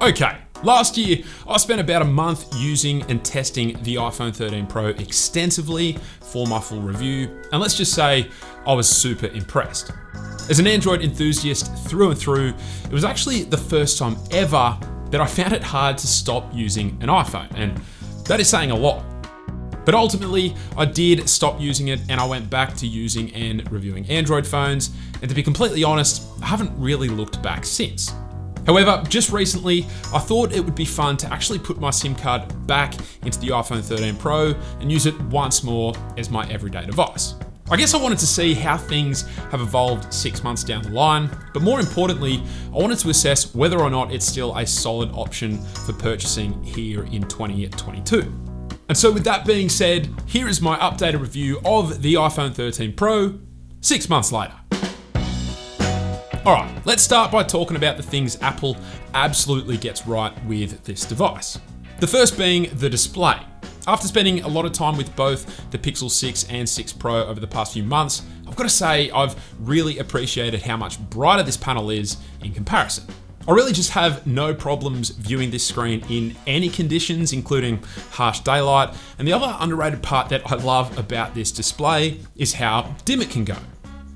Okay, last year I spent about a month using and testing the iPhone 13 Pro extensively for my full review, and let's just say I was super impressed. As an Android enthusiast through and through, it was actually the first time ever that I found it hard to stop using an iPhone, and that is saying a lot. But ultimately, I did stop using it and I went back to using and reviewing Android phones, and to be completely honest, I haven't really looked back since. However, just recently, I thought it would be fun to actually put my SIM card back into the iPhone 13 Pro and use it once more as my everyday device. I guess I wanted to see how things have evolved 6 months down the line, but more importantly, I wanted to assess whether or not it's still a solid option for purchasing here in 2022. And so with that being said, here is my updated review of the iPhone 13 Pro 6 months later. Alright, let's start by talking about the things Apple absolutely gets right with this device. The first being the display. After spending a lot of time with both the Pixel 6 and 6 Pro over the past few months, I've got to say I've really appreciated how much brighter this panel is in comparison. I really just have no problems viewing this screen in any conditions, including harsh daylight, and the other underrated part that I love about this display is how dim it can go.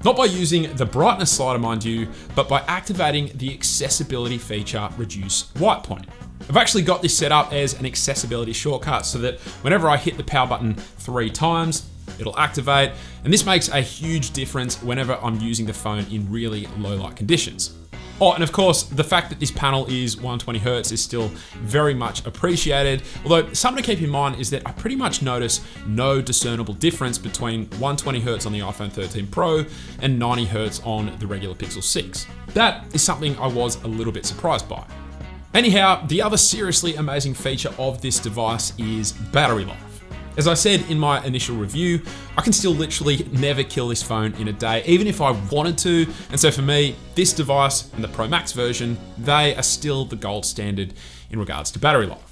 Not by using the brightness slider, mind you, but by activating the accessibility feature Reduce White Point. I've actually got this set up as an accessibility shortcut so that whenever I hit the power button 3 times, it'll activate, and this makes a huge difference whenever I'm using the phone in really low light conditions. Oh, and of course, the fact that this panel is 120Hz is still very much appreciated, although something to keep in mind is that I pretty much notice no discernible difference between 120Hz on the iPhone 13 Pro and 90Hz on the regular Pixel 6. That is something I was a little bit surprised by. Anyhow, the other seriously amazing feature of this device is battery life. As I said in my initial review, I can still literally never kill this phone in a day, even if I wanted to. And so for me, this device and the Pro Max version, they are still the gold standard in regards to battery life.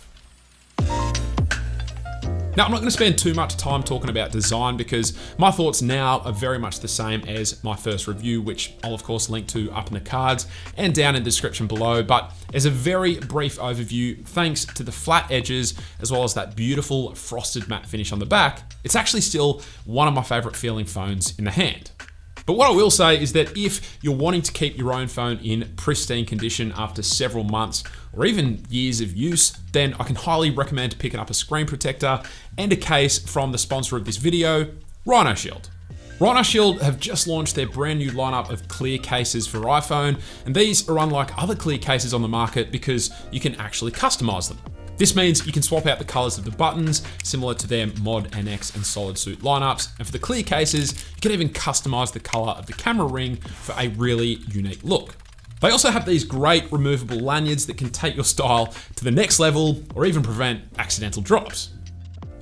Now, I'm not going to spend too much time talking about design because my thoughts now are very much the same as my first review, which I'll of course link to up in the cards and down in the description below. But as a very brief overview, thanks to the flat edges, as well as that beautiful frosted matte finish on the back, it's actually still one of my favorite feeling phones in the hand. But what I will say is that if you're wanting to keep your own phone in pristine condition after several months or even years of use, then I can highly recommend picking up a screen protector and a case from the sponsor of this video, Rhino Shield. Rhino Shield have just launched their brand new lineup of clear cases for iPhone, and these are unlike other clear cases on the market because you can actually customize them. This means you can swap out the colors of the buttons, similar to their Mod NX and Solid Suit lineups. And for the clear cases, you can even customize the color of the camera ring for a really unique look. They also have these great removable lanyards that can take your style to the next level or even prevent accidental drops.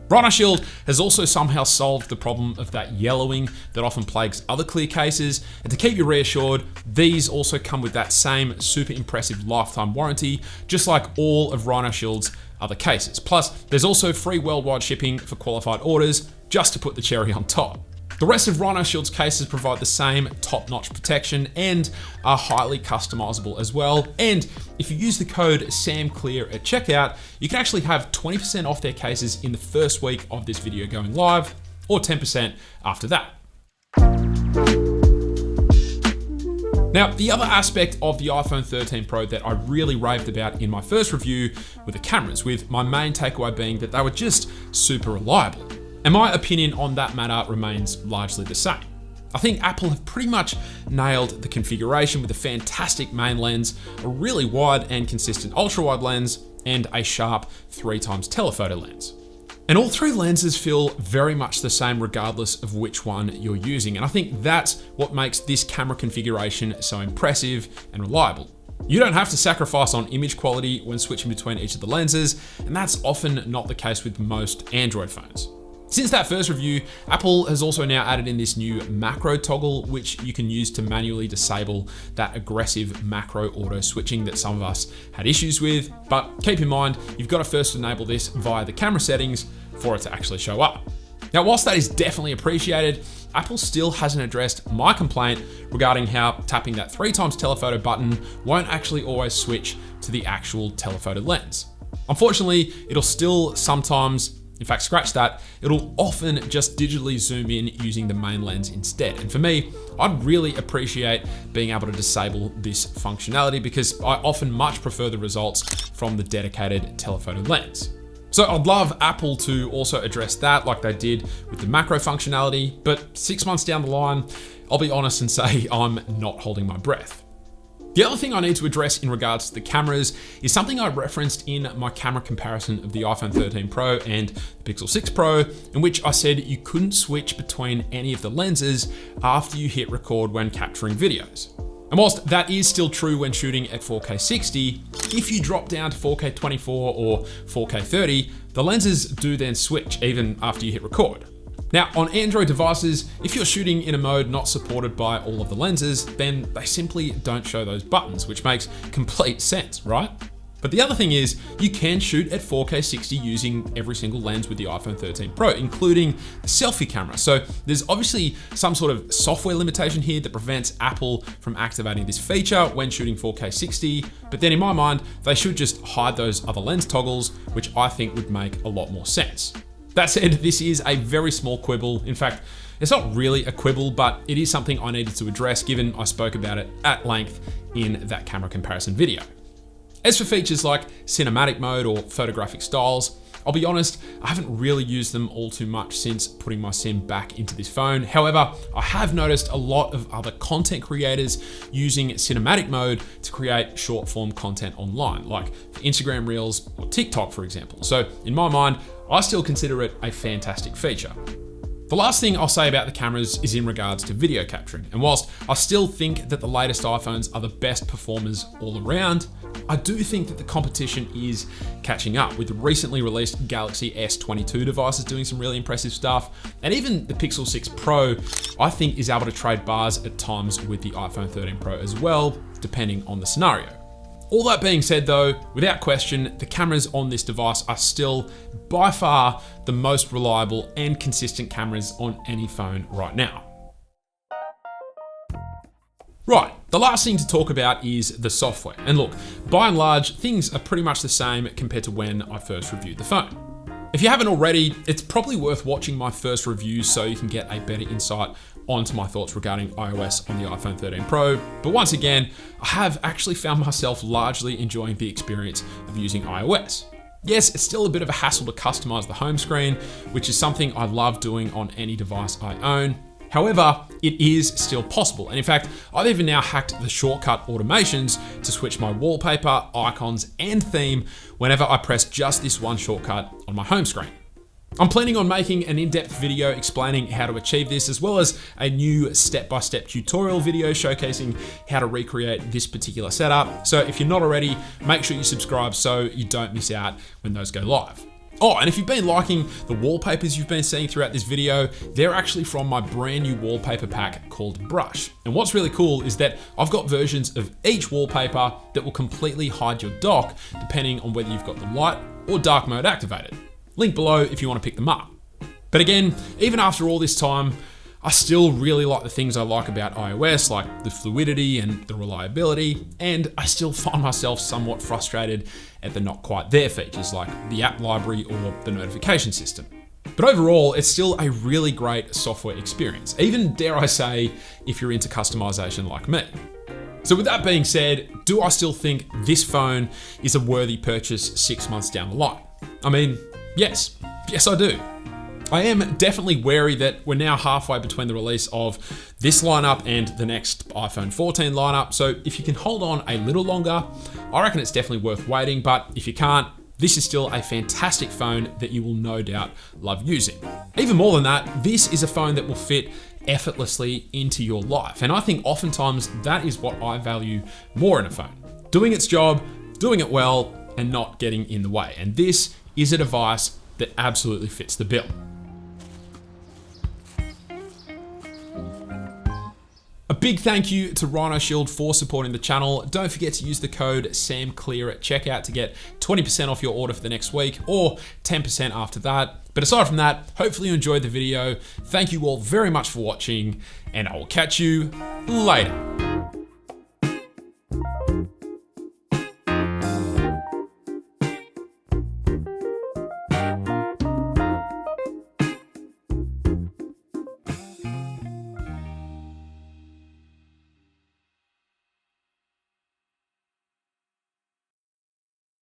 Rhino Shield has also somehow solved the problem of that yellowing that often plagues other clear cases, and to keep you reassured, these also come with that same super impressive lifetime warranty, just like all of Rhino Shield's other cases. Plus, there's also free worldwide shipping for qualified orders, just to put the cherry on top. The rest of Rhino Shield's cases provide the same top-notch protection and are highly customizable as well. And if you use the code SAMCLEAR at checkout, you can actually have 20% off their cases in the first week of this video going live, or 10% after that. Now, the other aspect of the iPhone 13 Pro that I really raved about in my first review were the cameras, with my main takeaway being that they were just super reliable. And my opinion on that matter remains largely the same. I think Apple have pretty much nailed the configuration with a fantastic main lens, a really wide and consistent ultra-wide lens, and a sharp 3x telephoto lens. And all 3 lenses feel very much the same regardless of which one you're using. And I think that's what makes this camera configuration so impressive and reliable. You don't have to sacrifice on image quality when switching between each of the lenses, and that's often not the case with most Android phones. Since that first review, Apple has also now added in this new macro toggle, which you can use to manually disable that aggressive macro auto switching that some of us had issues with. But keep in mind, you've got to first enable this via the camera settings for it to actually show up. Now, whilst that is definitely appreciated, Apple still hasn't addressed my complaint regarding how tapping that 3 times telephoto button won't actually always switch to the actual telephoto lens. Unfortunately, it'll still sometimes, in fact, scratch that, it'll often just digitally zoom in using the main lens instead. And for me, I'd really appreciate being able to disable this functionality because I often much prefer the results from the dedicated telephoto lens. So I'd love Apple to also address that like they did with the macro functionality, but 6 months down the line, I'll be honest and say I'm not holding my breath. The other thing I need to address in regards to the cameras is something I referenced in my camera comparison of the iPhone 13 Pro and the Pixel 6 Pro, in which I said you couldn't switch between any of the lenses after you hit record when capturing videos. And whilst that is still true when shooting at 4K 60, if you drop down to 4K 24 or 4K 30, the lenses do then switch even after you hit record. Now, on Android devices, if you're shooting in a mode not supported by all of the lenses, then they simply don't show those buttons, which makes complete sense, right? But the other thing is, you can shoot at 4K 60 using every single lens with the iPhone 13 Pro, including the selfie camera. So there's obviously some sort of software limitation here that prevents Apple from activating this feature when shooting 4K 60. But then in my mind, they should just hide those other lens toggles, which I think would make a lot more sense. That said, this is a very small quibble. In fact, it's not really a quibble, but it is something I needed to address given I spoke about it at length in that camera comparison video. As for features like cinematic mode or photographic styles, I'll be honest, I haven't really used them all too much since putting my SIM back into this phone. However, I have noticed a lot of other content creators using cinematic mode to create short form content online, like for Instagram Reels or TikTok, for example. So in my mind, I still consider it a fantastic feature. The last thing I'll say about the cameras is in regards to video capturing. And whilst I still think that the latest iPhones are the best performers all around, I do think that the competition is catching up with the recently released Galaxy S22 devices doing some really impressive stuff. And even the Pixel 6 Pro, I think is able to trade bars at times with the iPhone 13 Pro as well, depending on the scenario. All that being said though, without question, the cameras on this device are still by far the most reliable and consistent cameras on any phone right now. Right, the last thing to talk about is the software. And look, by and large, things are pretty much the same compared to when I first reviewed the phone. If you haven't already, it's probably worth watching my first review so you can get a better insight onto my thoughts regarding iOS on the iPhone 13 Pro. But once again, I have actually found myself largely enjoying the experience of using iOS. Yes, it's still a bit of a hassle to customize the home screen, which is something I love doing on any device I own. However, it is still possible. And in fact, I've even now hacked the shortcut automations to switch my wallpaper, icons, and theme whenever I press just this one shortcut on my home screen. I'm planning on making an in-depth video explaining how to achieve this, as well as a new step-by-step tutorial video showcasing how to recreate this particular setup. So if you're not already, make sure you subscribe so you don't miss out when those go live. Oh, and if you've been liking the wallpapers you've been seeing throughout this video, they're actually from my brand new wallpaper pack called Brush. And what's really cool is that I've got versions of each wallpaper that will completely hide your dock depending on whether you've got the light or dark mode activated. Link below if you want to pick them up. But again, even after all this time, I still really like the things I like about iOS, like the fluidity and the reliability, and I still find myself somewhat frustrated at the not quite there features like the app library or the notification system. But overall, it's still a really great software experience, even dare I say, if you're into customization like me. So with that being said, do I still think this phone is a worthy purchase 6 months down the line? I mean, yes I do. I am definitely wary that we're now halfway between the release of this lineup and the next iPhone 14 lineup. So if you can hold on a little longer, I reckon it's definitely worth waiting. But if you can't, this is still a fantastic phone that you will no doubt love using. Even more than that, this is a phone that will fit effortlessly into your life. And I think oftentimes that is what I value more in a phone. Doing its job, doing it well, and not getting in the way. And this is a device that absolutely fits the bill. A big thank you to Rhino Shield for supporting the channel. Don't forget to use the code SAMCLEAR at checkout to get 20% off your order for the next week, or 10% after that. But aside from that, hopefully you enjoyed the video. Thank you all very much for watching, and I will catch you later.